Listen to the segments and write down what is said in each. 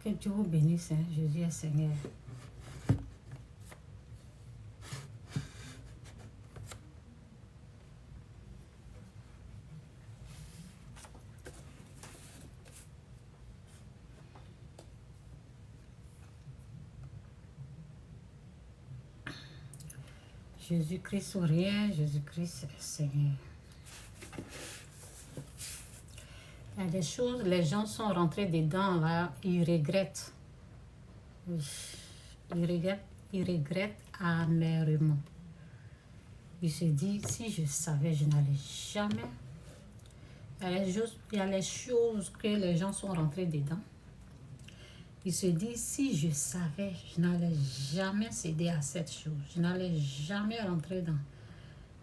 Que Dieu vous bénisse, hein. Jésus est Seigneur. Jésus-Christ ou rien, Jésus-Christ est Seigneur. Il y a des choses, les gens sont rentrés dedans, là, ils regrettent. Ils regrettent amèrement. Ils se disent, si je savais, je n'allais jamais. Il y a les choses que les gens sont rentrés dedans. Ils se disent, si je savais, je n'allais jamais céder à cette chose. Je n'allais jamais rentrer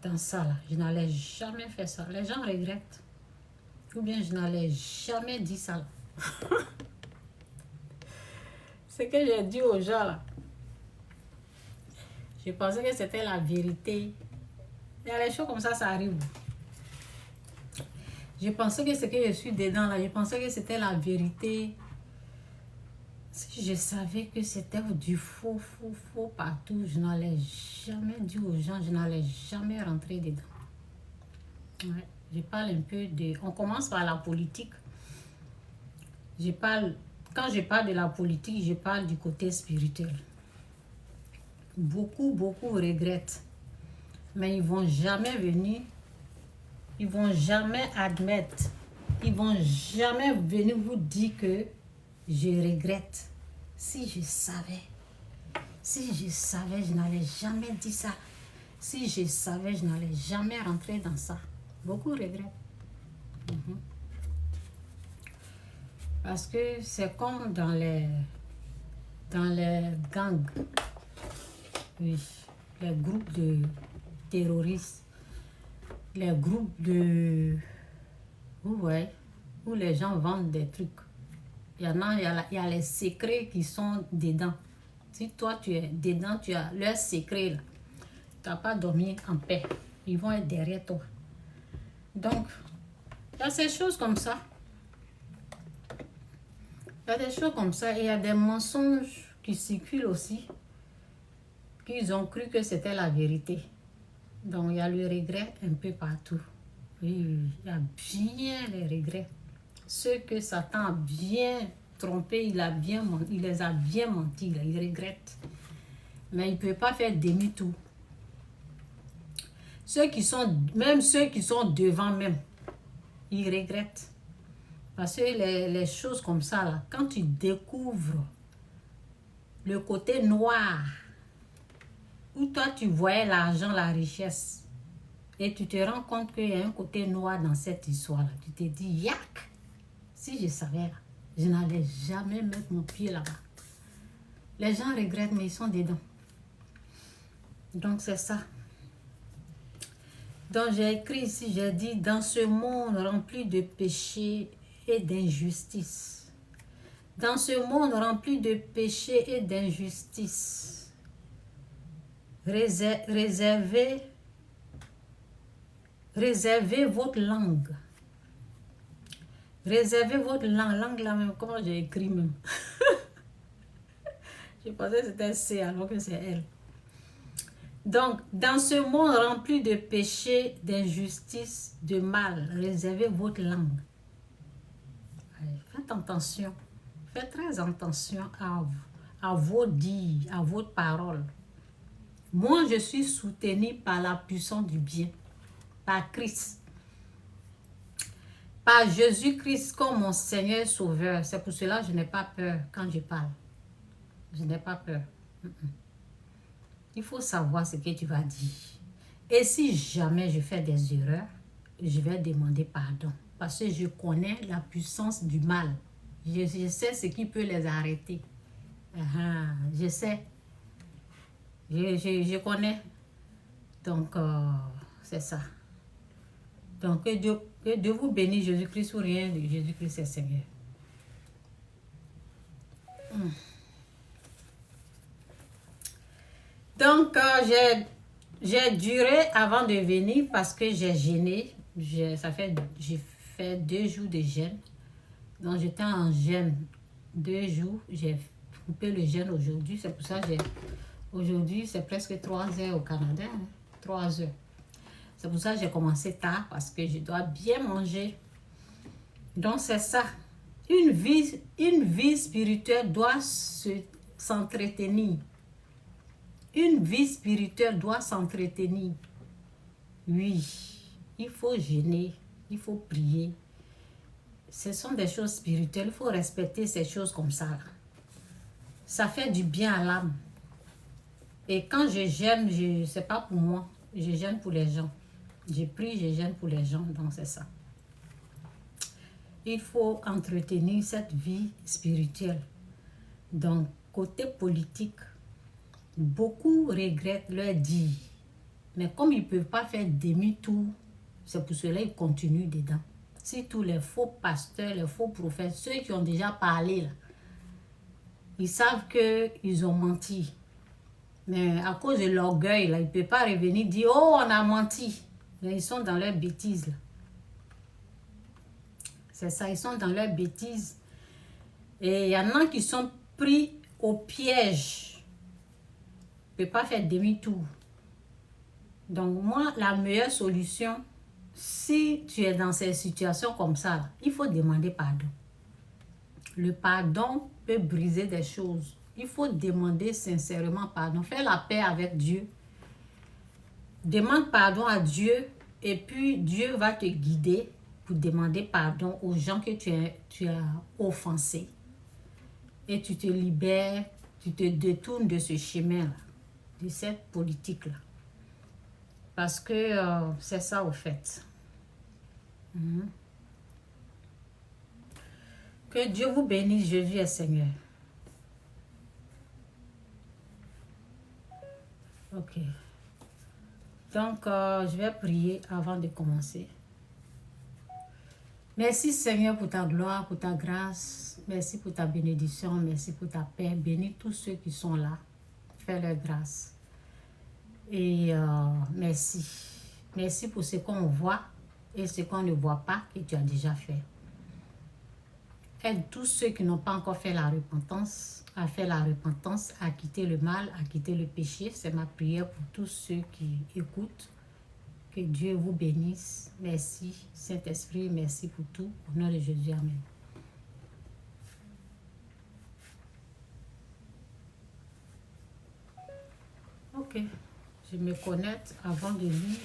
dans ça, là. Je n'allais jamais faire ça. Les gens regrettent. Ou bien je n'allais jamais dire ça, là. Ce que j'ai dit aux gens, là. Je pensais que c'était la vérité. Il y a des choses comme ça arrive. Je pensais que ce que je suis dedans, là, je pensais que c'était la vérité. Si je savais que c'était du faux partout, je n'allais jamais dire aux gens, je n'allais jamais rentrer dedans. Ouais, je parle un peu de... On commence par la politique. Quand je parle de la politique, je parle du côté spirituel. Beaucoup regrettent. Mais ils ne vont jamais venir. Ils ne vont jamais admettre. Ils ne vont jamais venir vous dire que je regrette. Si je savais, je n'allais jamais dire ça. Si je savais, je n'allais jamais rentrer dans ça. Beaucoup regrettent. Parce que c'est comme dans les gangs. Oui, les groupes de terroristes. Les groupes de... Ouais, où les gens vendent des trucs. Il y a les secrets qui sont dedans. Si toi, tu es dedans, tu as leurs secrets là. Tu n'as pas dormi en paix. Ils vont être derrière toi. Donc, il y a ces choses comme ça. Il y a des choses comme ça. Et il y a des mensonges qui circulent aussi. Qu'ils ont cru que c'était la vérité. Donc, il y a le regret un peu partout. Oui, il y a bien les regrets. Ceux que Satan a bien trompés, il les a bien menti, là, ils regrettent. Mais il ne peut pas faire demi-tour. Même ceux qui sont devant même, ils regrettent. Parce que les choses comme ça, là, quand tu découvres le côté noir, où toi tu voyais l'argent, la richesse, et tu te rends compte qu'il y a un côté noir dans cette histoire-là, tu te dis, yak! Si je savais, là, je n'allais jamais mettre mon pied là-bas. Les gens regrettent, mais ils sont dedans. Donc, c'est ça. Donc, j'ai écrit ici, j'ai dit, dans ce monde rempli de péchés et d'injustice. Dans ce monde rempli de péchés et d'injustice, réservez votre langue. Réservez votre langue là même. Comment j'ai écrit même? Je pensais que c'était C alors que c'est L. Donc, dans ce monde rempli de péchés, d'injustice, de mal, réservez votre langue. Allez, faites attention. Faites très attention à vos dires, à votre parole. Moi, je suis soutenu par la puissance du bien, par Christ. Par Jésus-Christ comme mon Seigneur Sauveur. C'est pour cela que je n'ai pas peur quand je parle. Je n'ai pas peur. Il faut savoir ce que tu vas dire. Et si jamais je fais des erreurs, je vais demander pardon. Parce que je connais la puissance du mal. Je sais ce qui peut les arrêter. Je sais. Je connais. Donc, c'est ça. Donc, que Dieu vous bénisse, Jésus-Christ ou rien de Jésus-Christ est Seigneur. Donc, j'ai duré avant de venir parce que j'ai jeûné. J'ai fait 2 jours de jeûne. Donc, j'étais en jeûne 2 jours. J'ai coupé le jeûne aujourd'hui. C'est pour ça que aujourd'hui, c'est presque 3 heures au Canada. 3 heures. C'est pour ça que j'ai commencé tard, parce que je dois bien manger. Donc, c'est ça. Une vie spirituelle doit s'entretenir. Une vie spirituelle doit s'entretenir. Oui, il faut jeûner, il faut prier. Ce sont des choses spirituelles, il faut respecter ces choses comme ça. Ça fait du bien à l'âme. Et quand je jeûne, c'est pas pour moi, je jeûne pour les gens. Je prie, je jeûne pour les gens, donc c'est ça. Il faut entretenir cette vie spirituelle. Donc, côté politique, beaucoup regrettent leur dire. Mais comme ils ne peuvent pas faire demi-tour, c'est pour cela qu'ils continuent dedans. Si tous les faux pasteurs, les faux prophètes, ceux qui ont déjà parlé, là, ils savent qu'ils ont menti. Mais à cause de l'orgueil, là, ils ne peuvent pas revenir dire « Oh, on a menti ». Mais ils sont dans leur bêtise. Là. C'est ça, ils sont dans leur bêtise. Et il y en a qui sont pris au piège. Ils ne peuvent pas faire demi-tour. Donc moi, la meilleure solution, si tu es dans ces situations comme ça, là, il faut demander pardon. Le pardon peut briser des choses. Il faut demander sincèrement pardon. Faire la paix avec Dieu. Demande pardon à Dieu et puis Dieu va te guider pour demander pardon aux gens que tu as offensés. Et tu te libères, tu te détournes de ce chemin-là, de cette politique-là. Parce que c'est ça au fait. Que Dieu vous bénisse, Jésus et Seigneur. Ok. Donc, je vais prier avant de commencer. Merci Seigneur pour ta gloire, pour ta grâce. Merci pour ta bénédiction. Merci pour ta paix. Bénis tous ceux qui sont là. Fais leur grâce. Et merci. Merci pour ce qu'on voit et ce qu'on ne voit pas que tu as déjà fait. Aide tous ceux qui n'ont pas encore fait la repentance, à faire la repentance, à quitter le mal, à quitter le péché. C'est ma prière pour tous ceux qui écoutent. Que Dieu vous bénisse. Merci, Saint-Esprit. Merci pour tout. Au nom de Jésus. Amen. Ok. Je me connecte avant de lire.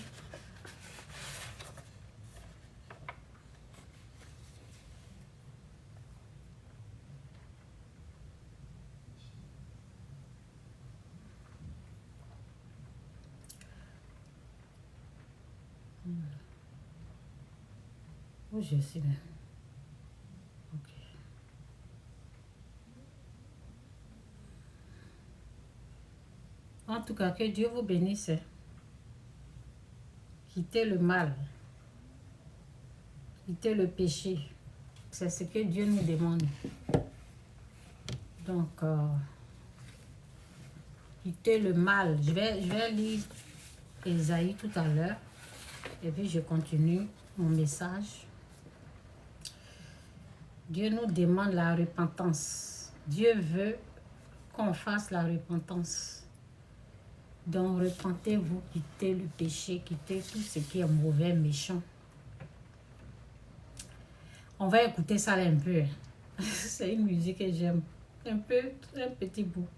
Où je suis là? Ok. En tout cas, que Dieu vous bénisse. Quittez le mal. Quittez le péché. C'est ce que Dieu nous demande. Donc, quittez le mal. Je vais lire Ésaïe tout à l'heure. Et puis, je continue mon message. Dieu nous demande la repentance. Dieu veut qu'on fasse la repentance. Donc, repentez-vous, quittez le péché, quittez tout ce qui est mauvais, méchant. On va écouter ça là un peu. C'est une musique que j'aime. Un petit bout.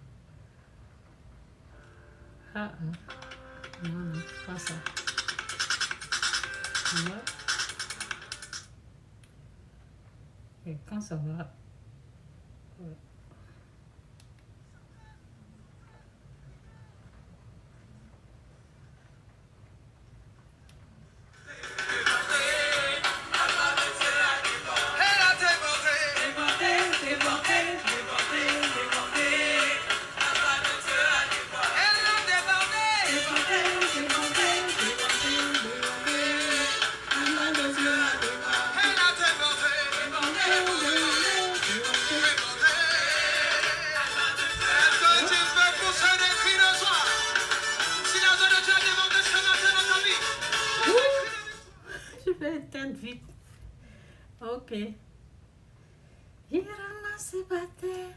Ah, non, non, pas ça. Ouais. Et quand ça va... Ouais. Je vais éteindre vite. Ok. Il ramasse par terre.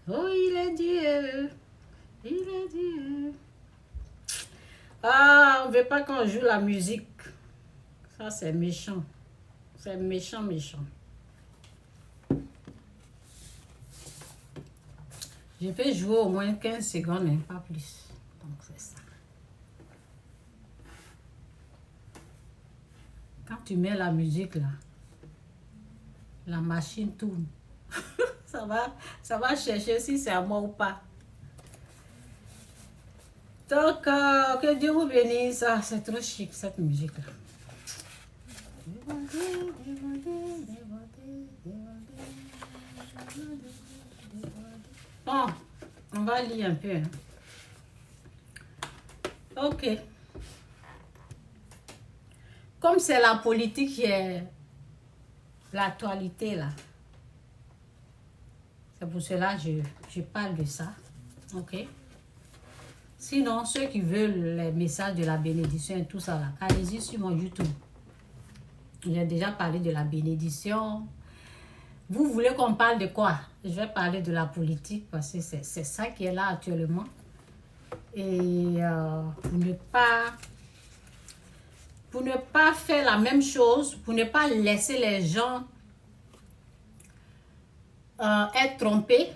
Oh, il est Dieu. Il est Dieu. Ah, on ne veut pas qu'on joue la musique. Ça, c'est méchant. C'est méchant, méchant. Je peux jouer au moins 15 secondes, mais pas plus. Donc, c'est ça. Quand tu mets la musique, là, la machine tourne. ça va chercher si c'est à moi ou pas. Donc, que Dieu vous bénisse. Ah, c'est trop chic, cette musique-là. Bon, on va lire un peu. Hein. Ok. Comme c'est la politique qui est l'actualité là. C'est pour cela que je parle de ça. Ok. Sinon, ceux qui veulent les messages de la bénédiction et tout ça là, allez-y sur mon YouTube. J'ai déjà parlé de la bénédiction. Vous voulez qu'on parle de quoi? Je vais parler de la politique parce que c'est ça qui est là actuellement. Et pour ne pas faire la même chose, pour ne pas laisser les gens être trompés.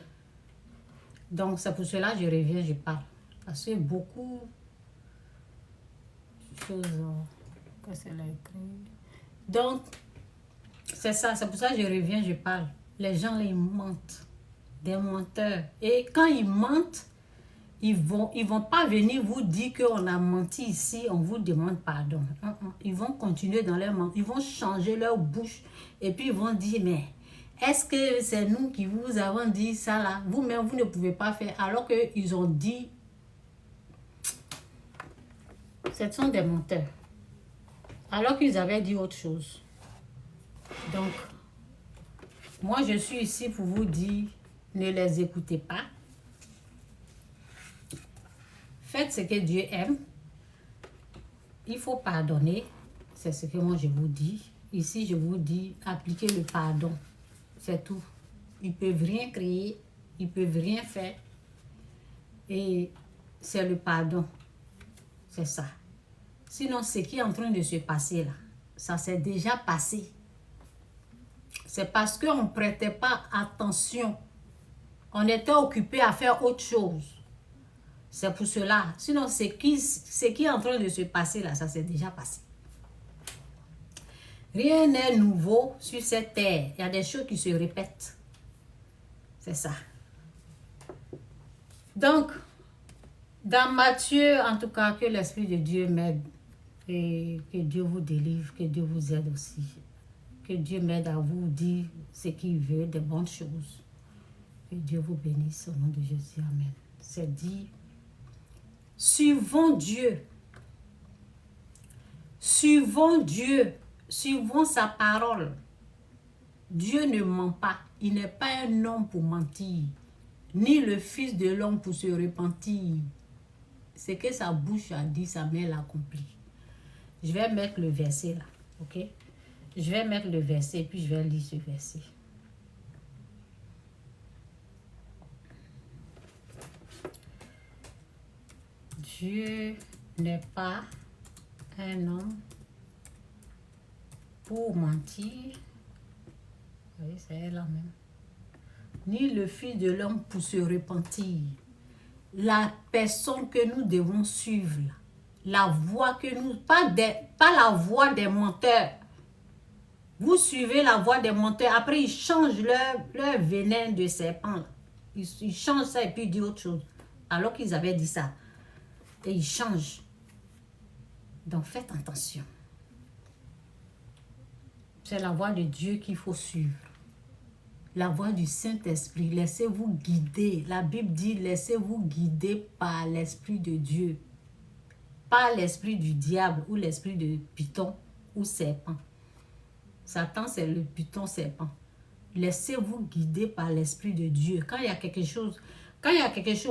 Donc, c'est pour cela que je reviens, je parle. Parce que beaucoup de choses... que c'est là écrit. Donc, c'est ça, c'est pour ça que je reviens, je parle. Les gens, ils mentent. Des menteurs. Et quand ils mentent, ils vont pas venir vous dire qu'on a menti ici, on vous demande pardon. Ils vont continuer dans leur mensonge. Ils vont changer leur bouche. Et puis, ils vont dire, mais est-ce que c'est nous qui vous avons dit ça là? Vous-même, vous ne pouvez pas faire. Alors qu'ils ont dit, ce sont des menteurs. Alors qu'ils avaient dit autre chose. Donc, moi, je suis ici pour vous dire, ne les écoutez pas. Faites ce que Dieu aime. Il faut pardonner. C'est ce que moi, je vous dis. Ici, je vous dis, appliquez le pardon. C'est tout. Ils ne peuvent rien créer. Ils ne peuvent rien faire. Et c'est le pardon. C'est ça. Sinon, ce qui est en train de se passer là, ça s'est déjà passé. C'est parce qu'on ne prêtait pas attention. On était occupé à faire autre chose. C'est pour cela. Sinon, ce qui est en train de se passer là, ça s'est déjà passé. Rien n'est nouveau sur cette terre. Il y a des choses qui se répètent. C'est ça. Donc, dans Matthieu, en tout cas, que l'Esprit de Dieu m'aide. Et que Dieu vous délivre, que Dieu vous aide aussi. Que Dieu m'aide à vous dire ce qu'il veut, des bonnes choses. Que Dieu vous bénisse au nom de Jésus. Amen. C'est dit, suivons Dieu. Suivons Dieu. Suivons sa parole. Dieu ne ment pas. Il n'est pas un homme pour mentir. Ni le fils de l'homme pour se repentir. Ce que sa bouche a dit, sa main l'a accompli. Je vais mettre le verset là. Ok? Je vais mettre le verset, puis je vais lire ce verset. Dieu n'est pas un homme pour mentir. Oui, c'est là même. Ni le fils de l'homme pour se repentir. La personne que nous devons suivre, la voie que nous... Pas la voie des menteurs. Vous suivez la voie des menteurs. Après, ils changent leur venin de serpent. Ils changent ça et puis ils disent autre chose. Alors qu'ils avaient dit ça. Et ils changent. Donc, faites attention. C'est la voie de Dieu qu'il faut suivre. La voie du Saint-Esprit. Laissez-vous guider. La Bible dit, laissez-vous guider par l'Esprit de Dieu. Pas l'esprit du diable ou l'esprit de python ou serpent. Satan, c'est le python serpent. Laissez-vous guider par l'Esprit de Dieu. Quand il y a quelque chose,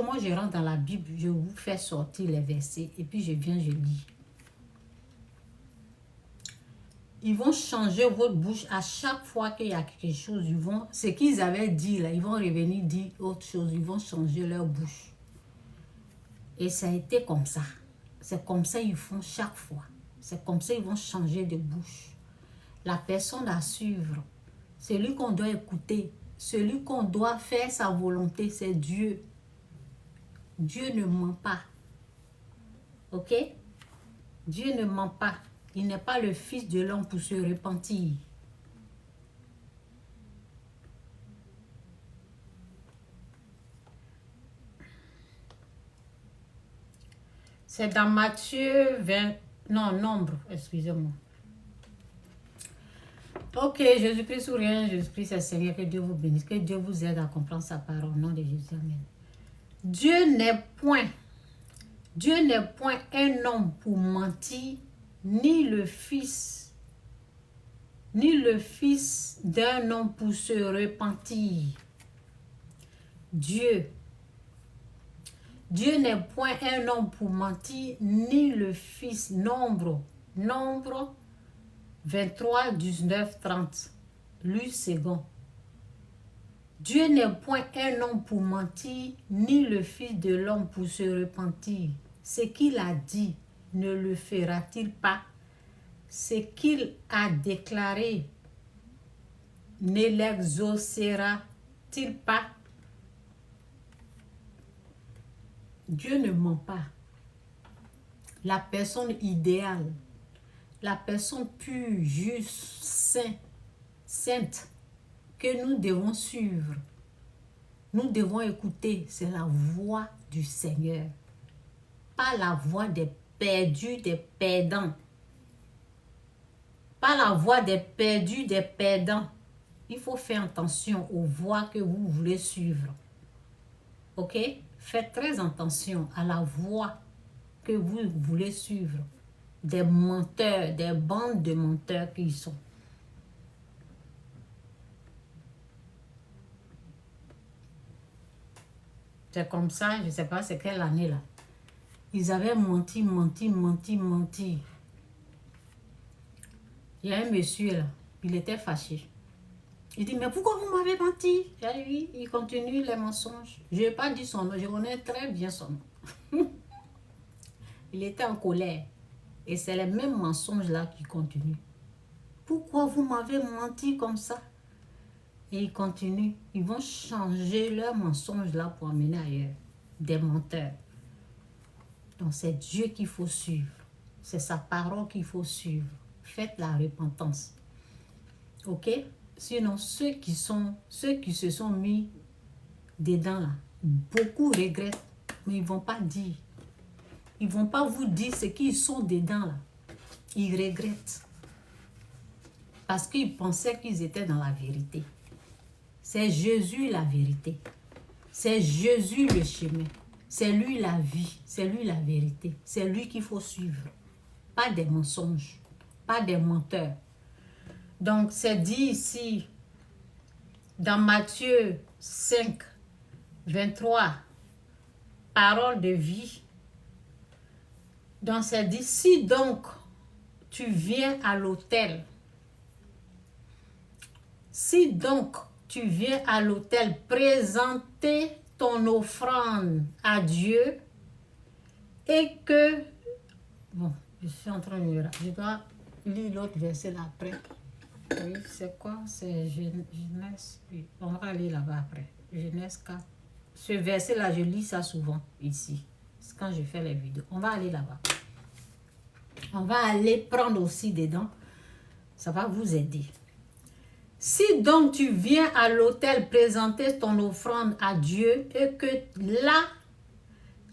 moi je rentre dans la Bible, je vous fais sortir les versets et puis je viens, je lis. Ils vont changer votre bouche à chaque fois qu'il y a quelque chose. Ce qu'ils avaient dit là, ils vont revenir dire autre chose. Ils vont changer leur bouche. Et ça a été comme ça. C'est comme ça qu'ils font chaque fois. C'est comme ça qu'ils vont changer de bouche. La personne à suivre, celui qu'on doit écouter, celui qu'on doit faire sa volonté, c'est Dieu. Dieu ne ment pas. Ok? Dieu ne ment pas. Il n'est pas le fils de l'homme pour se repentir. C'est dans Matthieu 20... Non, Nombre, excusez-moi. Ok, Jésus-Christ sourire, Jésus-Christ est Seigneur, que Dieu vous bénisse, que Dieu vous aide à comprendre sa parole, au nom de Jésus, amen. Dieu n'est point un homme pour mentir, ni le fils d'un homme pour se repentir. Dieu n'est point un homme pour mentir, ni le fils. Nombre 23, 19, 30. Lui second. Dieu n'est point un homme pour mentir, ni le fils de l'homme pour se repentir. Ce qu'il a dit, ne le fera-t-il pas? Ce qu'il a déclaré, ne l'exaucera-t-il pas? Dieu ne ment pas. La personne idéale, la personne pure, juste, sainte, que nous devons suivre, nous devons écouter, c'est la voix du Seigneur. Pas la voix des perdus, des perdants. Pas la voix des perdus, des perdants. Il faut faire attention aux voix que vous voulez suivre. Ok? Faites très attention à la voix que vous voulez suivre. Des menteurs, des bandes de menteurs qui sont. C'est comme ça, je ne sais pas c'est quelle année là. Ils avaient menti. Il y a un monsieur là, il était fâché. Il dit, mais pourquoi vous m'avez menti? Et lui, il continue les mensonges. Je n'ai pas dit son nom, je connais très bien son nom. Il était en colère. Et c'est les mêmes mensonges là qui continuent. Pourquoi vous m'avez menti comme ça? Et ils continuent. Ils vont changer leurs mensonges là pour amener ailleurs. Des menteurs. Donc c'est Dieu qu'il faut suivre. C'est sa parole qu'il faut suivre. Faites la repentance. Ok? Sinon, ceux qui se sont mis dedans là, beaucoup regrettent, mais ils ne vont pas dire. Ils ne vont pas vous dire ce qu'ils sont dedans là. Ils regrettent. Parce qu'ils pensaient qu'ils étaient dans la vérité. C'est Jésus la vérité. C'est Jésus le chemin. C'est lui la vie. C'est lui la vérité. C'est lui qu'il faut suivre. Pas des mensonges. Pas des menteurs. Donc, c'est dit ici, dans Matthieu 5, 23, parole de vie. Donc, c'est dit, si donc tu viens à l'autel, présenter ton offrande à Dieu et que... Bon, je suis en train de lire. Je dois lire l'autre verset là après. Oui, c'est quoi? C'est Genèse. Oui, on va lire là-bas après. Genèse 4. Ce verset-là, je lis ça souvent ici. C'est quand je fais les vidéos. On va aller là-bas. On va aller prendre aussi dedans. Ça va vous aider. Si donc tu viens à l'autel présenter ton offrande à Dieu et que là,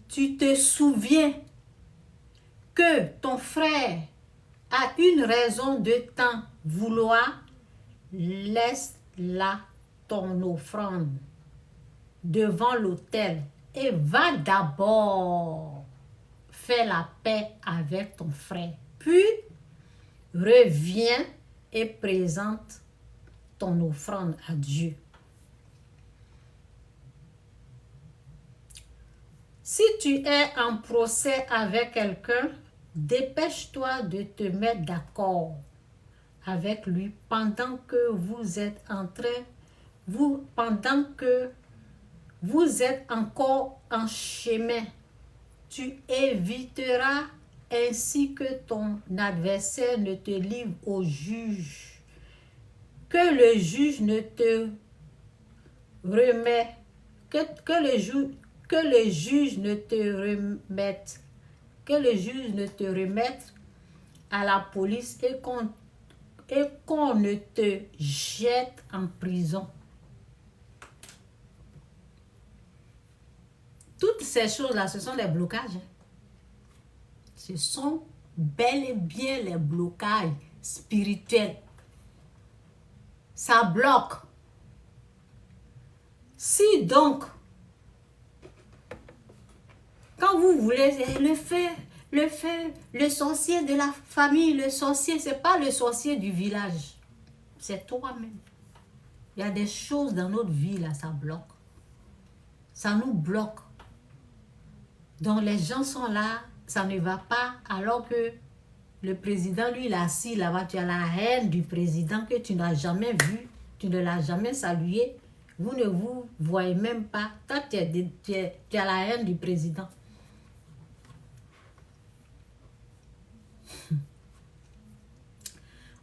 tu te souviens que ton frère a une raison de t'en vouloir, laisse là ton offrande devant l'autel et va d'abord faire la paix avec ton frère. Puis, reviens et présente ton offrande à Dieu. Si tu es en procès avec quelqu'un, dépêche-toi de te mettre d'accord avec lui pendant que vous êtes en train, pendant que vous êtes encore en chemin. Tu éviteras ainsi que ton adversaire ne te livre au juge. Que le juge ne te remet, que le juge ne te remette à la police et qu'on ne te jette en prison. Toutes ces choses-là, ce sont des blocages. Ce sont bel et bien les blocages spirituels. Ça bloque. Si donc, quand vous voulez le sorcier de la famille, le sorcier, ce n'est pas le sorcier du village. C'est toi-même. Il y a des choses dans notre vie, là, ça bloque. Ça nous bloque. Donc les gens sont là, ça ne va pas, alors que le président, lui, il est assis là-bas. Tu as la haine du président que tu n'as jamais vu, tu ne l'as jamais salué. Vous ne vous voyez même pas. Toi, tu as la haine du président.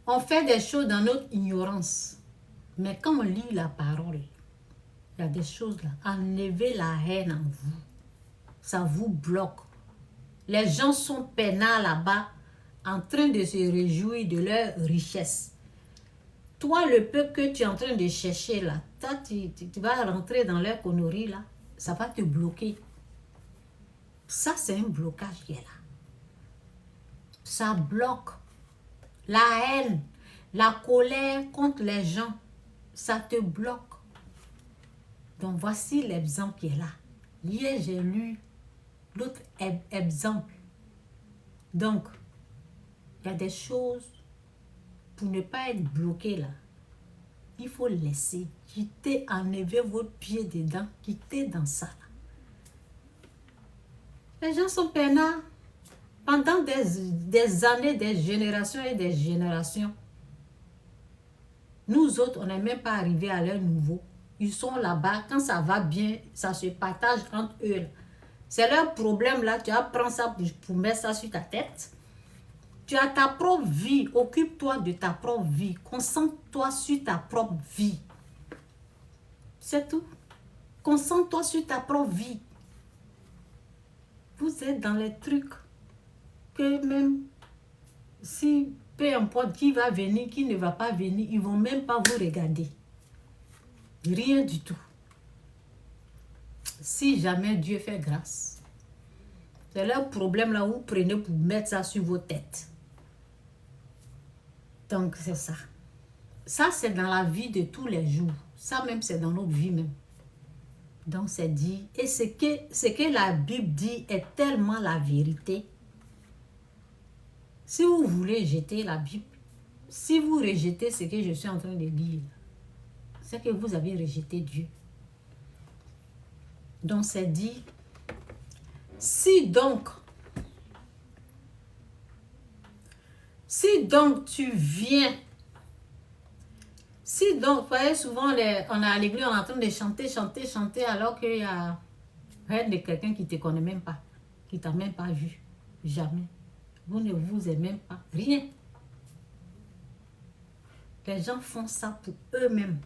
On fait des choses dans notre ignorance. Mais quand on lit la parole, il y a des choses là. Enlevez la haine en vous. Ça vous bloque. Les gens sont peinards là-bas, en train de se réjouir de leur richesse. Toi, le peu que tu es en train de chercher là, toi, tu vas rentrer dans leur connerie là, ça va te bloquer. Ça, c'est un blocage qui est là. Ça bloque. La haine, la colère contre les gens, ça te bloque. Donc, voici l'exemple qui est là. Hier, j'ai lu l'autre exemple. Donc, il y a des choses, pour ne pas être bloqué là, il faut laisser, quitter, enlever votre pied dedans, quitter dans ça. Les gens sont peinards. Pendant des années, des générations et des générations, nous autres, on n'est même pas arrivés à leur niveau. Ils sont là-bas, quand ça va bien, ça se partage entre eux. C'est leur problème là, tu apprends ça pour mettre ça sur ta tête. Tu as ta propre vie, occupe-toi de ta propre vie, concentre-toi sur ta propre vie. C'est tout. Concentre-toi sur ta propre vie. Vous êtes dans les trucs que même si peu importe qui va venir, qui ne va pas venir, ils ne vont même pas vous regarder. Rien du tout. Si jamais Dieu fait grâce, c'est leur problème là, vous prenez pour mettre ça sur vos têtes. Donc c'est ça. Ça c'est dans la vie de tous les jours. Ça même c'est dans notre vie même. Donc c'est dit. Et ce que la Bible dit est tellement la vérité. Si vous voulez jeter la Bible, si vous rejetez ce que je suis en train de lire, c'est que vous avez rejeté Dieu. Donc c'est dit, si donc tu viens, vous voyez souvent, on est à l'église, on est en train de chanter, alors qu'il y a rien de quelqu'un qui ne te connaît même pas, qui ne t'a même pas vu, jamais. Vous ne vous aimez même pas, rien. Les gens font ça pour eux-mêmes.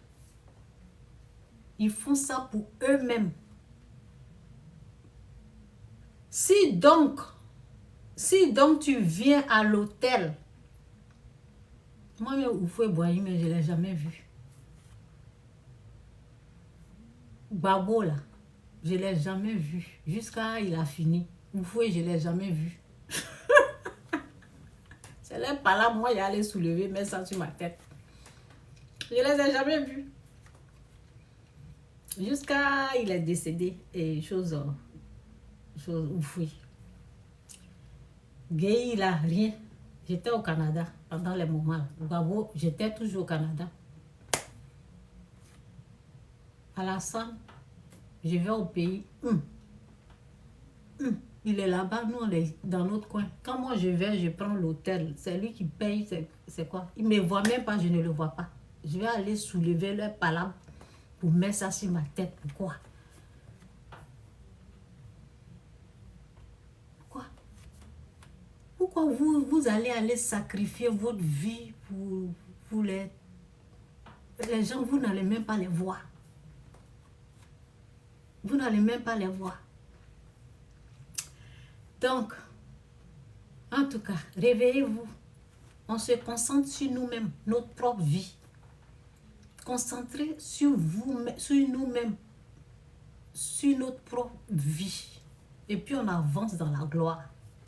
Ils font ça pour eux-mêmes. Si donc tu viens à l'hôtel, moi, vous pouvez boire, mais je ne l'ai jamais vu. Babo, là, je ne l'ai jamais vu. Jusqu'à il a fini. Vous pouvez, je ne l'ai jamais vu. C'est là, par là, moi, j'allais soulever, mettre ça sur ma tête. Je ne les ai jamais vus. Jusqu'à il est décédé. Et chose oui. Gay, il a rien. J'étais au Canada pendant les moments. Babo, j'étais toujours au Canada. À la Alassane, je vais au pays. il est là-bas, nous on est dans notre coin. Quand moi je vais, je prends l'hôtel, c'est lui qui paye, c'est quoi? Il ne me voit même pas, je ne le vois pas. Je vais aller soulever leur palabre pour mettre ça sur ma tête. Pourquoi? Pourquoi vous allez sacrifier votre vie pour les gens, vous n'allez même pas les voir. Vous n'allez même pas les voir. Donc, en tout cas, réveillez-vous. On se concentre sur nous-mêmes, notre propre vie. Concentrez sur vous, sur nous-mêmes, sur notre propre vie. Et puis on avance dans la gloire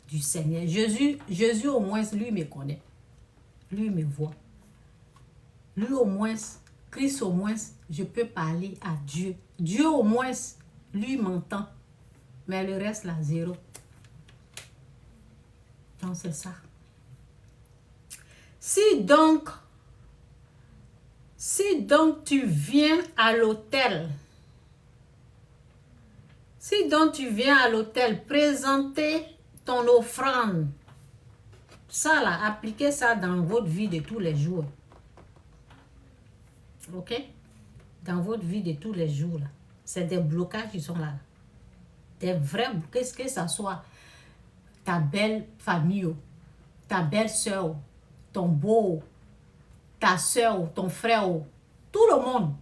du Seigneur. Jésus au moins, lui me connaît. Lui me voit. Lui au moins, Christ au moins, je peux parler à Dieu. Dieu au moins, lui m'entend. Mais le reste là, zéro. Donc c'est ça. Si donc tu viens à l'autel, présenter ton offrande, ça là, appliquez ça dans votre vie de tous les jours. Ok? Dans votre vie de tous les jours là. C'est des blocages qui sont là. Des vrais, qu'est-ce que ça soit ta belle famille, ta belle soeur, ton beau, ta soeur, ton frère, tout le monde,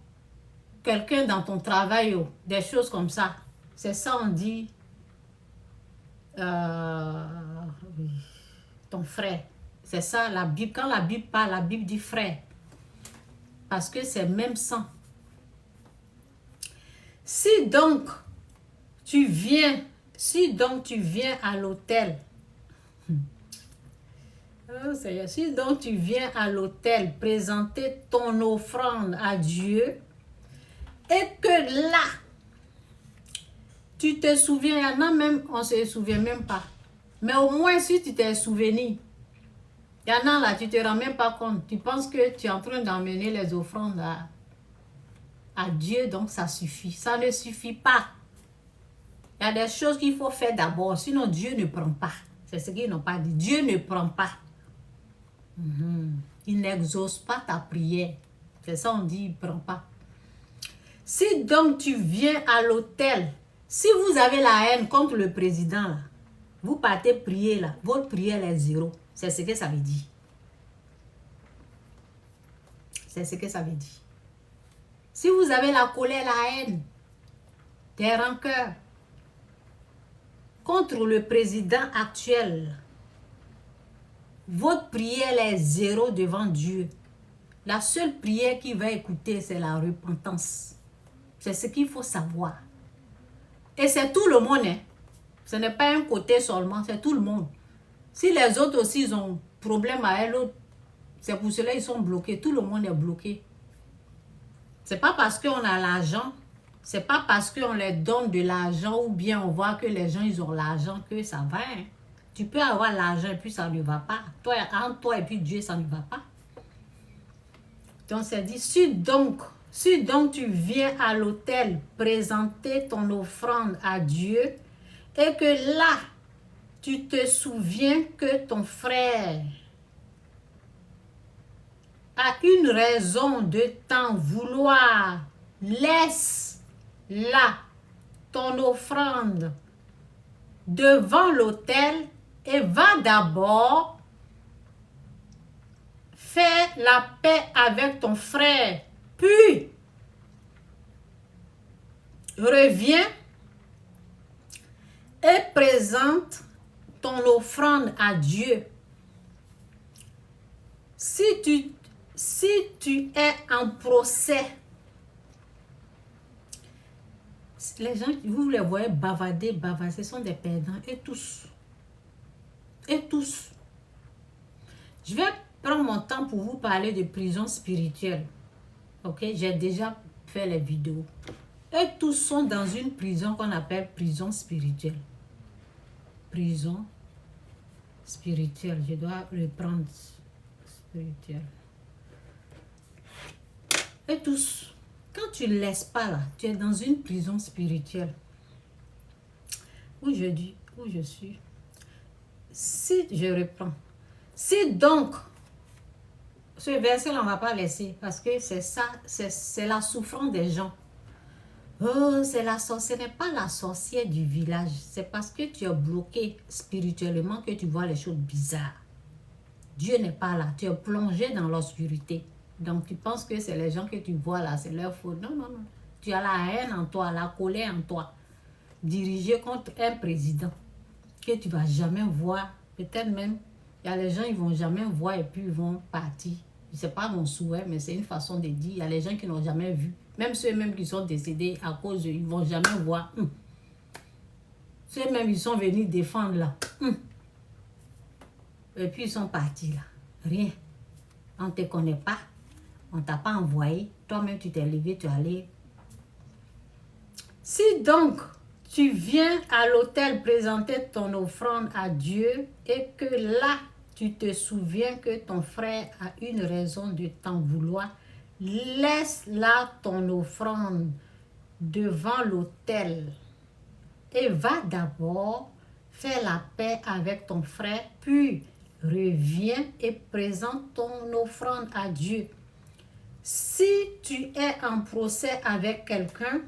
quelqu'un dans ton travail, des choses comme ça. C'est ça on dit, ton frère. C'est ça la Bible. Quand la Bible parle, la Bible dit frère. Parce que c'est même sang. Si donc tu viens à l'autel, si donc tu viens à l'autel présenter ton offrande à Dieu et que là, tu te souviens, il y en a même, on ne se souvient même pas. Mais au moins si tu t'es souvenu, il y en a là, tu ne te rends même pas compte. Tu penses que tu es en train d'emmener les offrandes à Dieu, donc ça suffit. Ça ne suffit pas. Il y a des choses qu'il faut faire d'abord, sinon Dieu ne prend pas. C'est ce qu'ils n'ont pas dit. Dieu ne prend pas. Il n'exauce pas ta prière. C'est ça on dit, il ne prend pas. Si donc tu viens à l'autel, si vous avez la haine contre le président, là, vous partez prier, là, votre prière est zéro. C'est ce que ça veut dire. C'est ce que ça veut dire. Si vous avez la colère, la haine, des rancœurs contre le président actuel, votre prière est zéro devant Dieu. La seule prière qu'il va écouter, c'est la repentance. C'est ce qu'il faut savoir. Et c'est tout le monde. Hein. Ce n'est pas un côté seulement, c'est tout le monde. Si les autres aussi ils ont problème à l'autre, c'est pour cela qu'ils sont bloqués. Tout le monde est bloqué. C'est pas parce qu'on a l'argent, c'est pas parce qu'on leur donne de l'argent ou bien on voit que les gens ils ont l'argent que ça va. Hein. Tu peux avoir l'argent et puis ça ne va pas. Toi, entre toi et puis Dieu, ça ne va pas. Donc c'est dit, si donc tu viens à l'autel présenter ton offrande à Dieu et que là, tu te souviens que ton frère a une raison de t'en vouloir, laisse là ton offrande devant l'autel et va d'abord faire la paix avec ton frère. Puis, reviens et présente ton offrande à Dieu. Si tu es en procès, les gens, vous les voyez bavarder, ce sont des perdants, et tous. Et tous. Je vais prendre mon temps pour vous parler de prison spirituelle. Ok, j'ai déjà fait les vidéos. Et tous sont dans une prison qu'on appelle prison spirituelle. Prison spirituelle. Je dois reprendre spirituelle. Et tous, quand tu ne laisses pas là, tu es dans une prison spirituelle. Où où je suis. Si, je reprends. Si donc, ce verset-là, on ne va pas laisser parce que c'est ça, c'est la souffrance des gens. Oh, ce n'est pas la sorcière du village. C'est parce que tu es bloqué spirituellement que tu vois les choses bizarres. Dieu n'est pas là. Tu es plongé dans l'obscurité. Donc, tu penses que c'est les gens que tu vois là, c'est leur faute. Non, non, non. Tu as la haine en toi, la colère en toi. Dirigé contre un président que tu ne vas jamais voir. Peut-être même, il y a les gens, ils ne vont jamais voir et puis ils vont partir. Ce n'est pas mon souhait, mais c'est une façon de dire. Il y a les gens qui n'ont jamais vu. Même ceux-mêmes qui sont décédés à cause ils ne vont jamais voir. Ceux-mêmes, ils sont venus défendre là. Et puis, ils sont partis là. Rien. On ne te connaît pas. On ne t'a pas envoyé. Toi-même, tu t'es levé, tu es allé. Si donc, tu viens à l'autel présenter ton offrande à Dieu et que là, tu te souviens que ton frère a une raison de t'en vouloir, laisse là ton offrande devant l'autel et va d'abord faire la paix avec ton frère, puis reviens et présente ton offrande à Dieu. Si tu es en procès avec quelqu'un,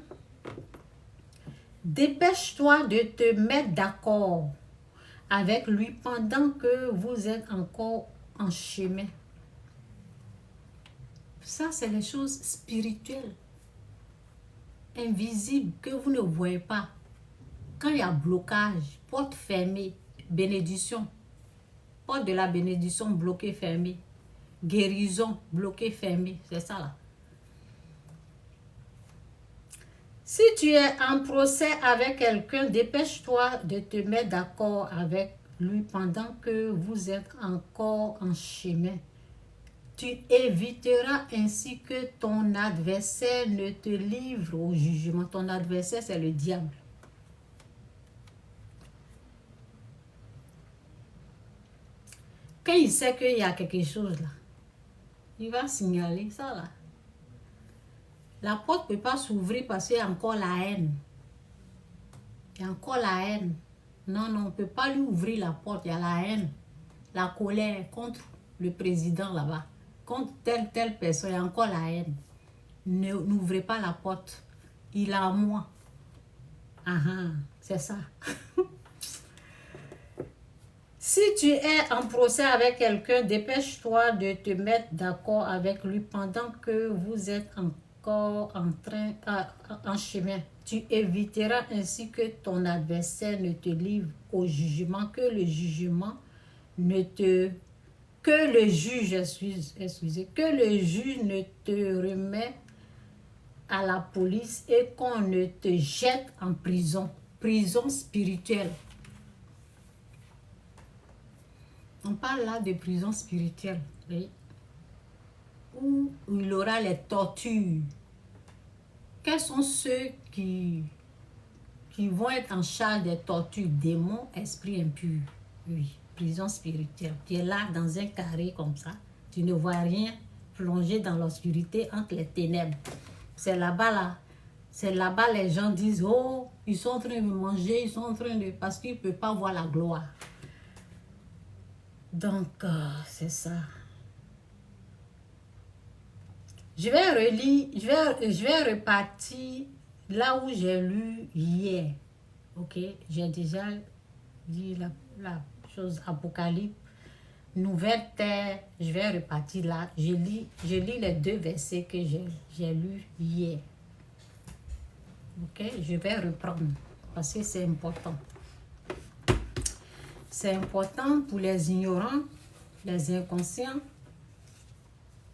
dépêche-toi de te mettre d'accord avec lui pendant que vous êtes encore en chemin. Ça, c'est les choses spirituelles, invisibles, que vous ne voyez pas. Quand il y a blocage, porte fermée, bénédiction, porte de la bénédiction bloquée, fermée, guérison bloquée, fermée, c'est ça là. Si tu es en procès avec quelqu'un, dépêche-toi de te mettre d'accord avec lui pendant que vous êtes encore en chemin. Tu éviteras ainsi que ton adversaire ne te livre au jugement. Ton adversaire, c'est le diable. Quand il sait qu'il y a quelque chose là, il va signaler ça là. La porte ne peut pas s'ouvrir parce qu'il y a encore la haine. Il y a encore la haine. Non, non, on ne peut pas lui ouvrir la porte. Il y a la haine, la colère contre le président là-bas. Contre telle personne, il y a encore la haine. N'ouvrez pas la porte. Il est à moi. C'est ça. Si tu es en procès avec quelqu'un, dépêche-toi de te mettre d'accord avec lui pendant que vous êtes encore en chemin. Tu éviteras ainsi que ton adversaire ne te livre au jugement, que le juge ne te remet à la police et qu'on ne te jette en prison. Prison spirituelle. On parle là de prison spirituelle, oui, où il aura les tortures. Quels sont ceux qui vont être en charge des tortures? Démons, esprits impurs. Oui, prison spirituelle. Tu es là dans un carré comme ça. Tu ne vois rien, plongé dans l'obscurité entre les ténèbres. C'est là-bas là. C'est là-bas les gens disent, oh, ils sont en train de manger, ils sont en train de... Parce qu'ils ne peuvent pas voir la gloire. Donc, c'est ça. Je vais relire, je vais repartir là où j'ai lu hier. Ok, j'ai déjà dit la chose Apocalypse, Nouvelle Terre. Je vais repartir là. Je lis les deux versets que j'ai lus hier. Ok, je vais reprendre parce que c'est important. C'est important pour les ignorants, les inconscients.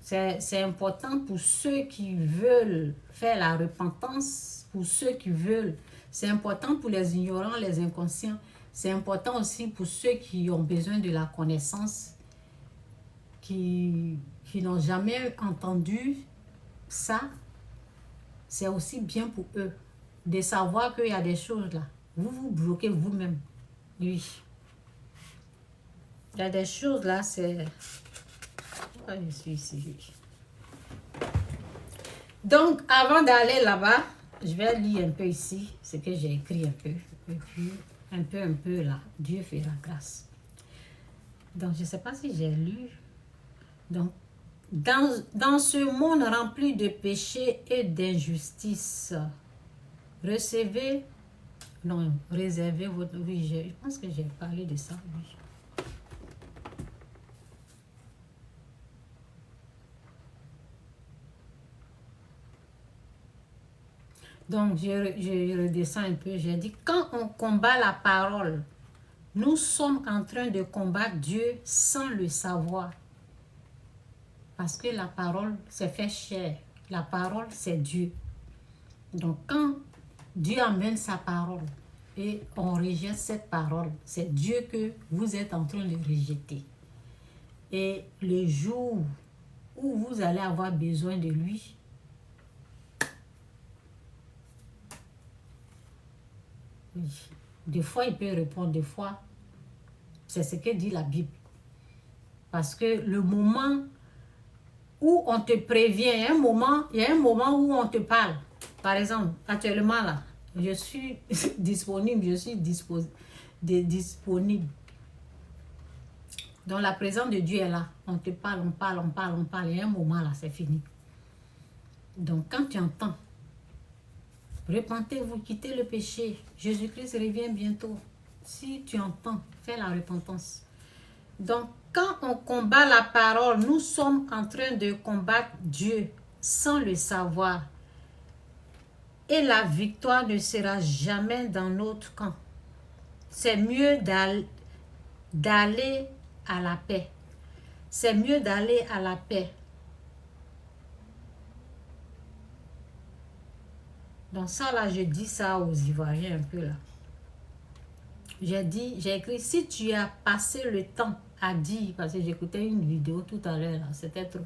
C'est important pour ceux qui veulent faire la repentance, pour ceux qui veulent. C'est important pour les ignorants, les inconscients. C'est important aussi pour ceux qui ont besoin de la connaissance, qui n'ont jamais entendu ça. C'est aussi bien pour eux de savoir qu'il y a des choses là. Vous vous bloquez vous-même. Oui. Il y a des choses là, c'est... Oh, je suis ici. Donc, avant d'aller là-bas, je vais lire un peu ici ce que j'ai écrit un peu. Et puis, un peu là. Dieu fera grâce. Donc, je ne sais pas si j'ai lu. Donc, dans ce monde rempli de péchés et d'injustice, réservez votre vie. Je pense que j'ai parlé de ça. Oui. Donc, je redescends un peu. J'ai dit, quand on combat la parole, nous sommes en train de combattre Dieu sans le savoir. Parce que la parole s'est fait chair. La parole, c'est Dieu. Donc, quand Dieu amène sa parole et on rejette cette parole, c'est Dieu que vous êtes en train de rejeter. Et le jour où vous allez avoir besoin de lui, oui, des fois il peut répondre, des fois c'est ce que dit la Bible. Parce que le moment où on te prévient, il y a un moment où on te parle. Par exemple, actuellement là, je suis disponible, disponible. Donc la présence de Dieu est là. On te parle, on parle. Il y a un moment là, c'est fini. Donc quand tu entends, repentez-vous, quittez le péché. Jésus-Christ revient bientôt. Si tu entends, fais la repentance. Donc quand on combat la parole, nous sommes en train de combattre Dieu sans le savoir. Et la victoire ne sera jamais dans notre camp. C'est mieux d'aller à la paix. C'est mieux d'aller à la paix. Donc ça là, je dis ça aux Ivoiriens un peu là. J'ai écrit, si tu as passé le temps à dire, parce que j'écoutais une vidéo tout à l'heure, c'était trop.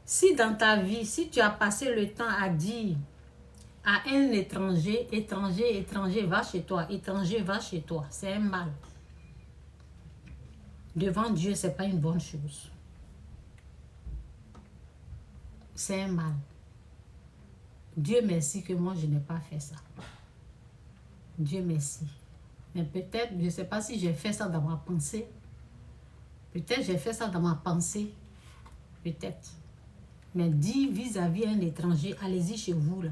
Si dans ta vie, si tu as passé le temps à dire à un étranger, va chez toi, étranger, va chez toi, c'est un mal. Devant Dieu, ce n'est pas une bonne chose. C'est un mal. Dieu merci que moi, je n'ai pas fait ça. Dieu merci. Mais peut-être, je ne sais pas si j'ai fait ça dans ma pensée. Peut-être j'ai fait ça dans ma pensée. Peut-être. Mais dis vis-à-vis un étranger, allez-y chez vous là.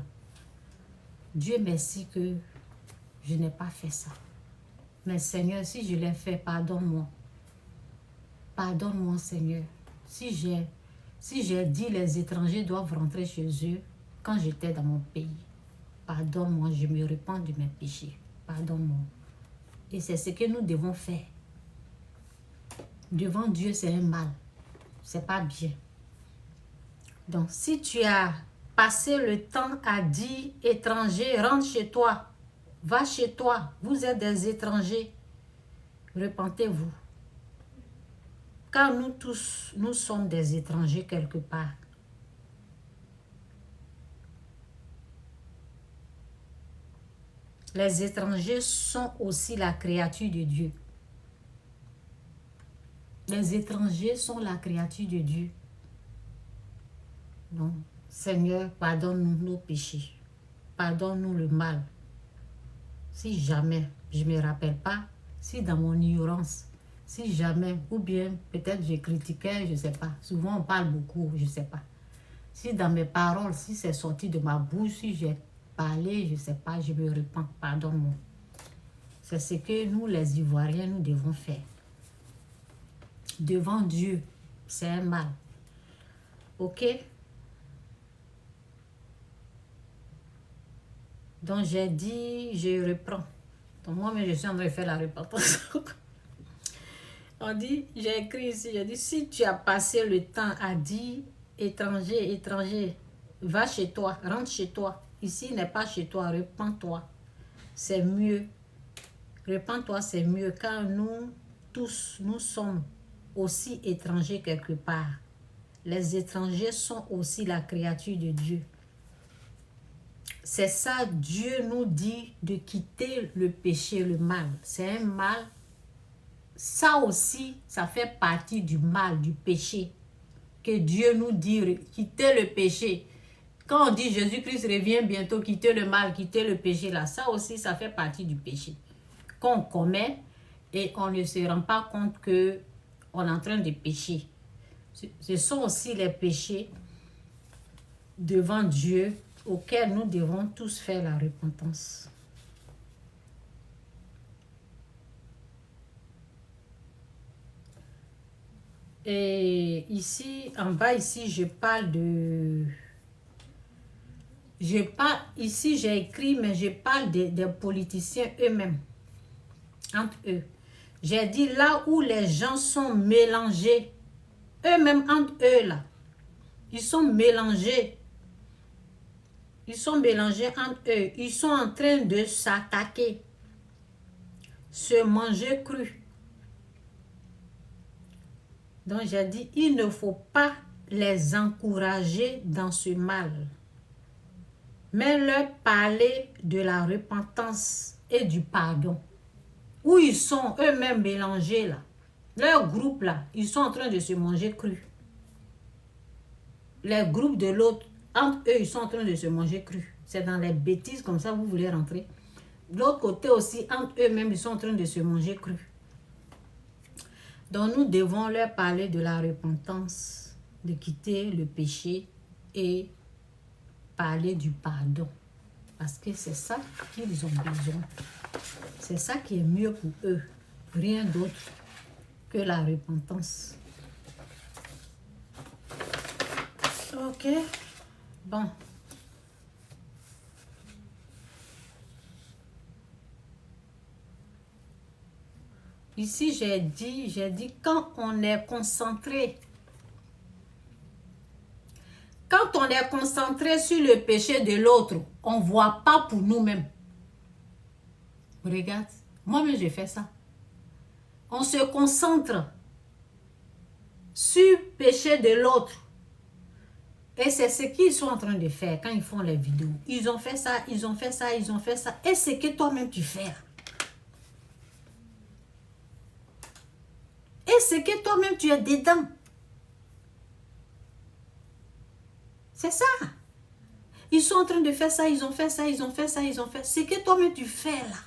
Dieu merci que je n'ai pas fait ça. Mais Seigneur, si je l'ai fait, pardonne-moi. Pardonne-moi, Seigneur. Si j'ai dit les étrangers doivent rentrer chez eux quand j'étais dans mon pays. Pardonne-moi, je me repens de mes péchés. Pardonne-moi. Et c'est ce que nous devons faire. Devant Dieu, c'est un mal. C'est pas bien. Donc, si tu as passé le temps à dire étranger, rentre chez toi. Va chez toi. Vous êtes des étrangers. Repentez-vous. Car nous tous, nous sommes des étrangers quelque part. Les étrangers sont aussi la créature de Dieu. Les étrangers sont la créature de Dieu. Donc, Seigneur, pardonne-nous nos péchés. Pardonne-nous le mal. Si jamais, je ne me rappelle pas, si dans mon ignorance, si jamais, ou bien peut-être je critiquais, je ne sais pas. Souvent on parle beaucoup, je ne sais pas. Si dans mes paroles, si c'est sorti de ma bouche, si j'ai parlé, je ne sais pas, je me repens, pardonne-moi. C'est ce que nous les Ivoiriens, nous devons faire. Devant Dieu, c'est un mal. Ok? Donc j'ai dit, je reprends. Donc moi-même, je suis en train de faire la repentance. On dit, j'ai écrit ici, j'ai dit, si tu as passé le temps à dire, étranger, va chez toi, rentre chez toi. Ici n'est pas chez toi, repens-toi. C'est mieux. Repens-toi, c'est mieux, car nous tous, nous sommes aussi étrangers quelque part. Les étrangers sont aussi la créature de Dieu. C'est ça, Dieu nous dit de quitter le péché, le mal. C'est un mal. Ça aussi, ça fait partie du mal, du péché. Que Dieu nous dit, quitter le péché. Quand on dit Jésus-Christ revient bientôt, quitter le mal, quitter le péché, là, ça aussi, ça fait partie du péché. qu'on commet et on ne se rend pas compte que on est en train de pécher. Ce sont aussi les péchés devant Dieu auxquels nous devons tous faire la repentance. Et ici, en bas, ici, je parle de... Ici, j'ai écrit, mais je parle des politiciens eux-mêmes, entre eux. J'ai dit là où les gens sont mélangés, eux-mêmes entre eux là, ils sont mélangés. Ils sont mélangés entre eux. Ils sont en train de s'attaquer, se manger cru. Donc j'ai dit, il ne faut pas les encourager dans ce mal, mais leur parler de la repentance et du pardon. Où ils sont eux-mêmes mélangés là, leur groupe là, ils sont en train de se manger cru. Les groupes de l'autre, entre eux, ils sont en train de se manger cru. C'est dans les bêtises comme ça, vous voulez rentrer. De l'autre côté aussi, entre eux-mêmes, ils sont en train de se manger cru. Donc nous devons leur parler de la repentance, de quitter le péché et parler du pardon. Parce que c'est ça qu'ils ont besoin. C'est ça qui est mieux pour eux. Rien d'autre que la repentance. Ok. Bon. Ici, j'ai dit quand on est concentré. Quand on est concentré sur le péché de l'autre, on ne voit pas pour nous-mêmes. Regarde, moi-même, j'ai fait ça. On se concentre sur le péché de l'autre. Et c'est ce qu'ils sont en train de faire quand ils font les vidéos. Ils ont fait ça, ils ont fait ça, ils ont fait ça. Et c'est que toi-même tu fais. Et c'est que toi-même tu es dedans. C'est ça. Ils sont en train de faire ça, ils ont fait ça, ils ont fait ça, ils ont fait. C'est que toi-même tu fais là.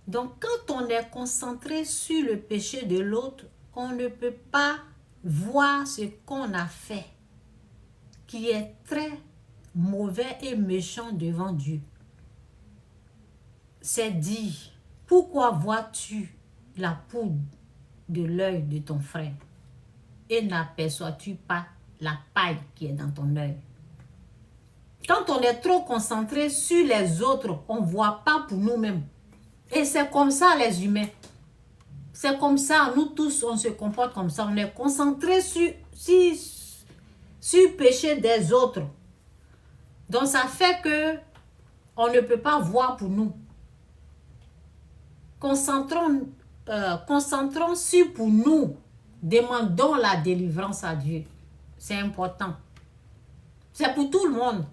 Donc quand on est concentré sur le péché de l'autre, on ne peut pas voir ce qu'on a fait, qui est très mauvais et méchant devant Dieu. C'est dit, pourquoi vois-tu la poudre de l'œil de ton frère et n'aperçois-tu pas la paille qui est dans ton œil? Quand on est trop concentré sur les autres, on ne voit pas pour nous-mêmes. Et c'est comme ça les humains. C'est comme ça, nous tous, on se comporte comme ça. On est concentré sur le péché des autres. Donc ça fait que on ne peut pas voir pour nous. Concentrons sur pour nous. Demandons la délivrance à Dieu. C'est important. C'est pour tout le monde.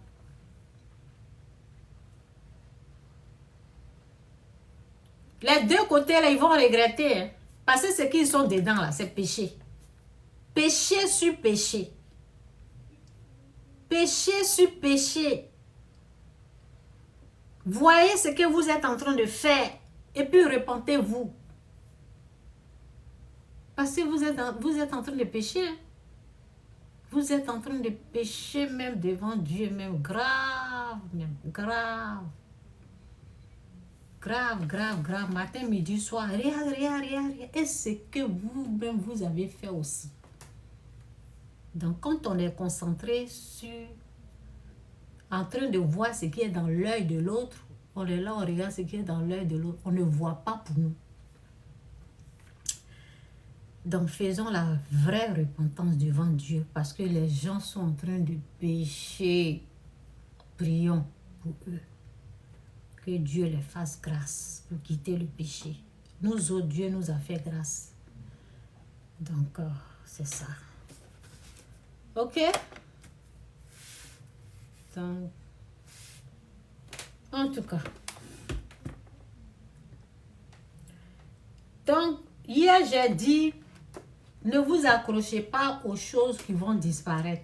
Les deux côtés, là, ils vont regretter. Hein, parce que ce qu'ils sont dedans, là, c'est péché. Péché sur péché. Péché sur péché. Voyez ce que vous êtes en train de faire. Et puis repentez-vous. Parce que vous êtes en train de pécher. Hein. Vous êtes en train de pécher même devant Dieu, même grave, grave. Grave, grave, grave, matin, midi, soir, rien. Et c'est que vous-même, vous avez fait aussi. Donc, quand on est concentré sur, en train de voir ce qui est dans l'œil de l'autre, on est là, on regarde ce qui est dans l'œil de l'autre, on ne voit pas pour nous. Donc, faisons la vraie repentance devant Dieu, parce que les gens sont en train de pécher. Prions pour eux. Que Dieu les fasse grâce pour quitter le péché. Nous autres, Dieu nous a fait grâce. Donc, c'est ça. Ok? Donc, en tout cas. Donc, hier, j'ai dit, ne vous accrochez pas aux choses qui vont disparaître.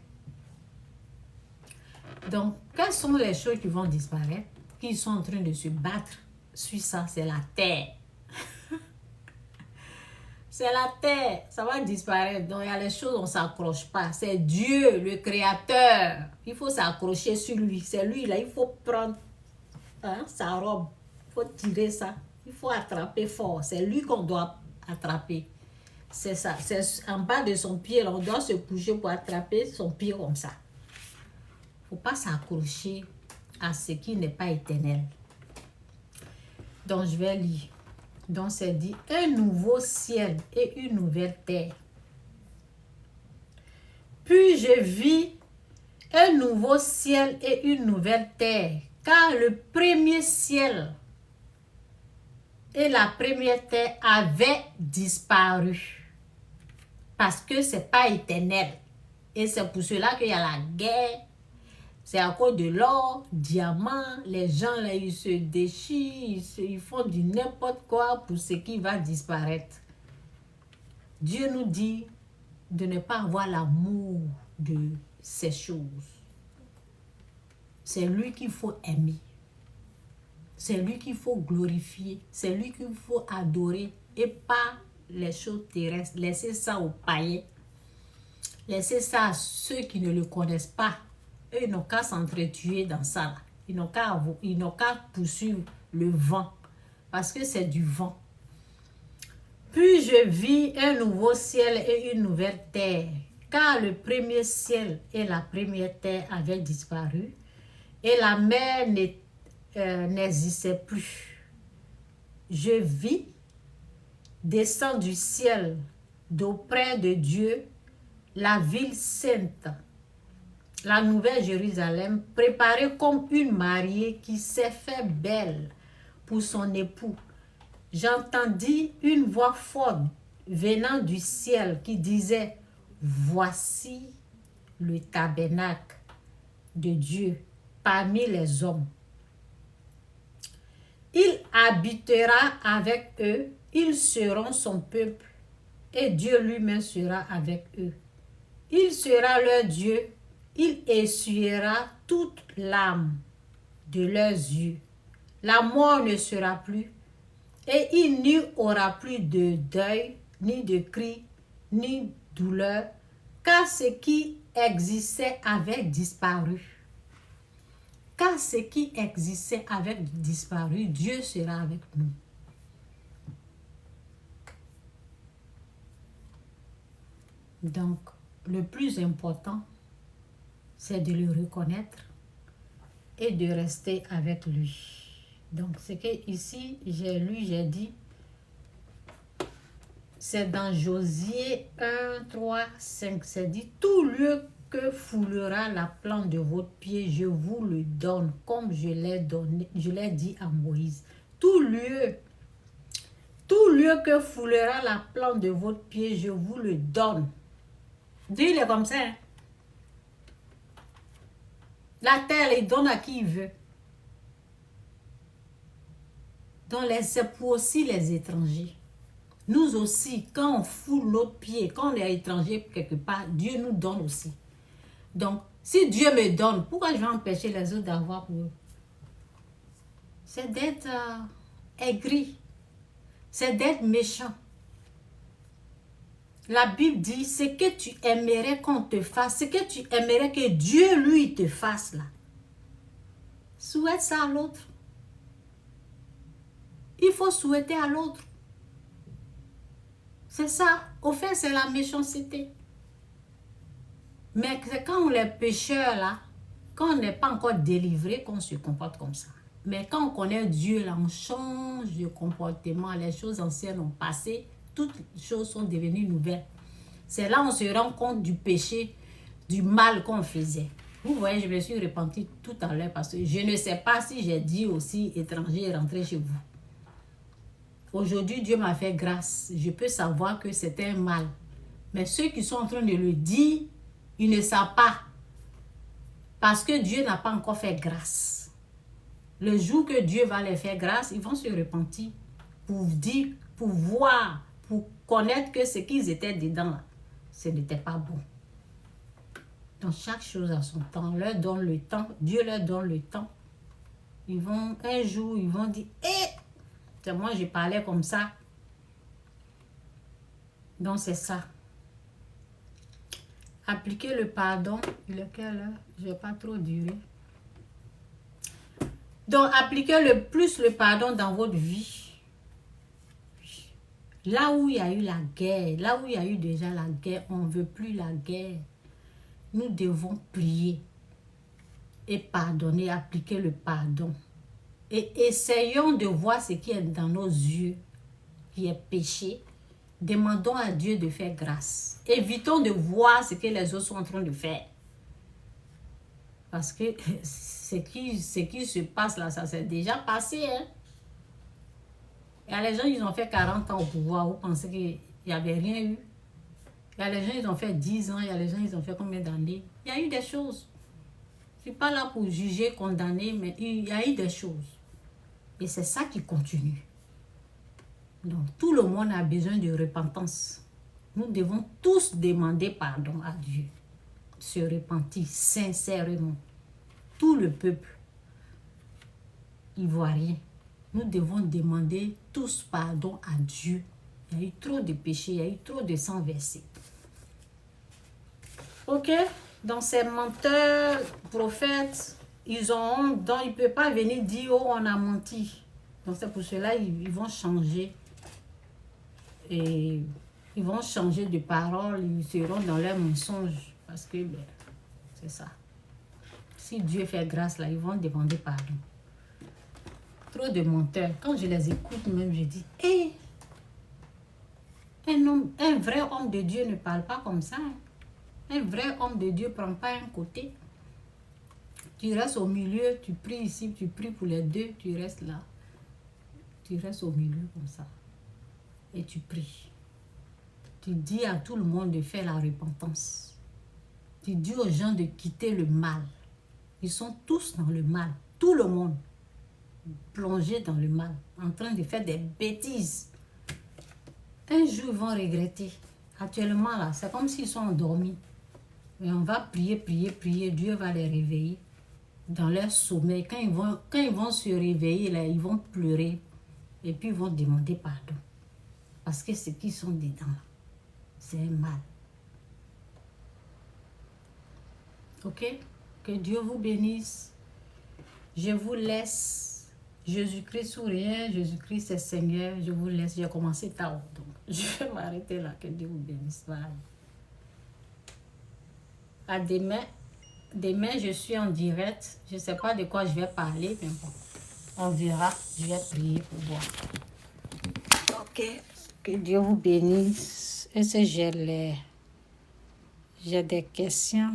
Donc, quelles sont les choses qui vont disparaître? Qui sont en train de se battre suis ça, c'est la terre. C'est la terre, ça va disparaître. Donc, il y a les choses, on ne s'accroche pas. C'est Dieu, le Créateur. Il faut s'accrocher sur lui. C'est lui, là, il faut prendre sa robe. Il faut tirer ça. Il faut attraper fort. C'est lui qu'on doit attraper. C'est ça. C'est en bas de son pied, là, on doit se coucher pour attraper son pied comme ça. Il ne faut pas s'accrocher à ce qui n'est pas éternel. Donc, je vais lire. Donc, c'est dit, un nouveau ciel et une nouvelle terre. Puis je vis un nouveau ciel et une nouvelle terre, car le premier ciel et la première terre avaient disparu. Parce que ce n'est pas éternel. Et c'est pour cela qu'il y a la guerre. C'est à cause de l'or, diamant, les gens là, ils se déchirent, ils font du n'importe quoi pour ce qui va disparaître. Dieu nous dit de ne pas avoir l'amour de ces choses. C'est lui qu'il faut aimer. C'est lui qu'il faut glorifier. C'est lui qu'il faut adorer et pas les choses terrestres. Laissez ça aux païens. Laissez ça à ceux qui ne le connaissent pas. Eux, ils n'ont qu'à s'entretuer dans ça. Là. Ils n'ont qu'à poursuivre le vent. Parce que c'est du vent. Puis je vis un nouveau ciel et une nouvelle terre. Car le premier ciel et la première terre avaient disparu. Et la mer n'existait plus. Je vis descendre du ciel d'auprès de Dieu la ville sainte, la nouvelle Jérusalem, préparée comme une mariée qui s'est fait belle pour son époux. J'entendis une voix forte venant du ciel qui disait, voici le tabernacle de Dieu parmi les hommes. Il habitera avec eux, ils seront son peuple, et Dieu lui-même sera avec eux. Il sera leur Dieu, il essuiera toute larme de leurs yeux. La mort ne sera plus, et il n'y aura plus de deuil, ni de cri, ni douleur, car ce qui existait avait disparu. Car ce qui existait avait disparu, Dieu sera avec nous. Donc, le plus important, c'est de le reconnaître et de rester avec lui. Donc, ce que ici, j'ai lu, j'ai dit, c'est dans Josué 1, 3, 5, c'est dit, tout lieu que foulera la plante de votre pied, je vous le donne, comme je l'ai dit à Moïse. Tout lieu que foulera la plante de votre pied, je vous le donne. Dis-le comme ça. Hein? La terre, il donne à qui il veut. Donc, c'est pour aussi les étrangers. Nous aussi, quand on foule notre pied, quand on est étranger quelque part, Dieu nous donne aussi. Donc, si Dieu me donne, pourquoi je vais empêcher les autres d'avoir pour eux? C'est d'être aigri. C'est d'être méchant. La Bible dit, ce que tu aimerais qu'on te fasse, ce que tu aimerais que Dieu, lui, te fasse là. Souhaite ça à l'autre. Il faut souhaiter à l'autre. C'est ça. Au fait, c'est la méchanceté. Mais c'est quand on est pécheur là, quand on n'est pas encore délivré, qu'on se comporte comme ça. Mais quand on connaît Dieu là, on change de comportement. Les choses anciennes ont passé. Toutes les choses sont devenues nouvelles. C'est là on se rend compte du péché, du mal qu'on faisait. Vous voyez, je me suis repentie tout à l'heure parce que je ne sais pas si j'ai dit aussi étranger rentrer chez vous. Aujourd'hui, Dieu m'a fait grâce. Je peux savoir que c'était un mal. Mais ceux qui sont en train de le dire, ils ne savent pas. Parce que Dieu n'a pas encore fait grâce. Le jour que Dieu va les faire grâce, ils vont se repentir pour dire, pour voir, pour connaître que ce qu'ils étaient dedans, là, ce n'était pas bon. Donc chaque chose a son temps. Leur donne le temps. Dieu leur donne le temps. Ils vont, un jour, ils vont dire, C'est moi, je parlais comme ça. Donc, c'est ça. Appliquer le pardon. Il est quelle heure? Je n'ai pas trop duré. Donc, appliquez le plus le pardon dans votre vie. Là où il y a eu la guerre, là où il y a eu déjà la guerre, on ne veut plus la guerre. Nous devons prier et pardonner, appliquer le pardon. Et essayons de voir ce qui est dans nos yeux, qui est péché. Demandons à Dieu de faire grâce. Évitons de voir ce que les autres sont en train de faire. Parce que ce qui se passe là, ça s'est déjà passé. Hein? Il y a les gens, ils ont fait 40 ans au pouvoir. Vous pensez qu'il n'y avait rien eu? Il y a les gens, ils ont fait 10 ans. Il y a les gens, ils ont fait combien d'années? Il y a eu des choses. Je ne suis pas là pour juger, condamner, mais il y a eu des choses. Et c'est ça qui continue. Donc, tout le monde a besoin de repentance. Nous devons tous demander pardon à Dieu. Se repentir sincèrement. Tout le peuple ivoirien. Nous devons demander tous pardon à Dieu. Il y a eu trop de péchés, il y a eu trop de sang versé. Ok? Donc ces menteurs, prophètes, ils ont honte, donc ils ne peuvent pas venir dire, oh, on a menti. Donc c'est pour cela ils vont changer. Et ils vont changer de parole, ils seront dans leurs mensonges. Parce que, ben, c'est ça. Si Dieu fait grâce, là, ils vont demander pardon. Trop de menteurs. Quand je les écoute, même, je dis, hé, un vrai homme de Dieu ne parle pas comme ça. Hein. Un vrai homme de Dieu ne prend pas un côté. Tu restes au milieu, tu pries ici, tu pries pour les deux, tu restes là. Tu restes au milieu comme ça. Et tu pries. Tu dis à tout le monde de faire la repentance. Tu dis aux gens de quitter le mal. Ils sont tous dans le mal. Tout le monde. Plongé dans le mal. En train de faire des bêtises. Un jour, ils vont regretter. Actuellement, là, c'est comme s'ils sont endormis. Mais on va prier, prier, prier. Dieu va les réveiller dans leur sommeil. Quand ils vont se réveiller, là, ils vont pleurer. Et puis, ils vont demander pardon. Parce que ce qu'ils sont dedans, là, c'est un mal. Ok? Que Dieu vous bénisse. Je vous laisse. Jésus-Christ ou rien. Jésus-Christ est Seigneur. Je vous laisse. J'ai commencé tard. Donc, je vais m'arrêter là. Que Dieu vous bénisse. Bye. À demain. Demain, je suis en direct. Je ne sais pas de quoi je vais parler. Mais bon, on verra. Je vais prier pour voir. Ok. Que Dieu vous bénisse. Est-ce que j'ai des questions?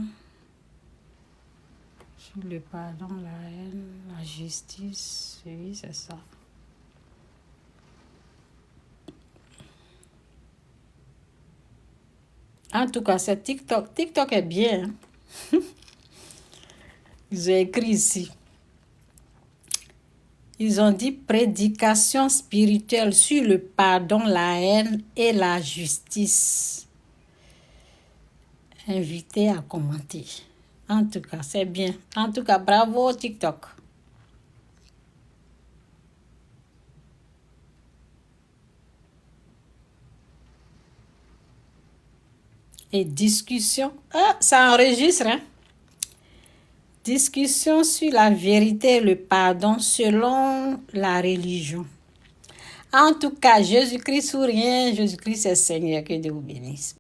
Le pardon, la haine, la justice, oui, c'est ça. En tout cas, c'est TikTok. TikTok est bien. Hein? Ils ont écrit ici. Ils ont dit prédication spirituelle sur le pardon, la haine et la justice. Invité à commenter. En tout cas, c'est bien. En tout cas, bravo TikTok. Et discussion. Ah, ça enregistre, hein? Discussion sur la vérité et le pardon selon la religion. En tout cas, Jésus-Christ ou rien, Jésus-Christ est Seigneur. Que Dieu vous bénisse.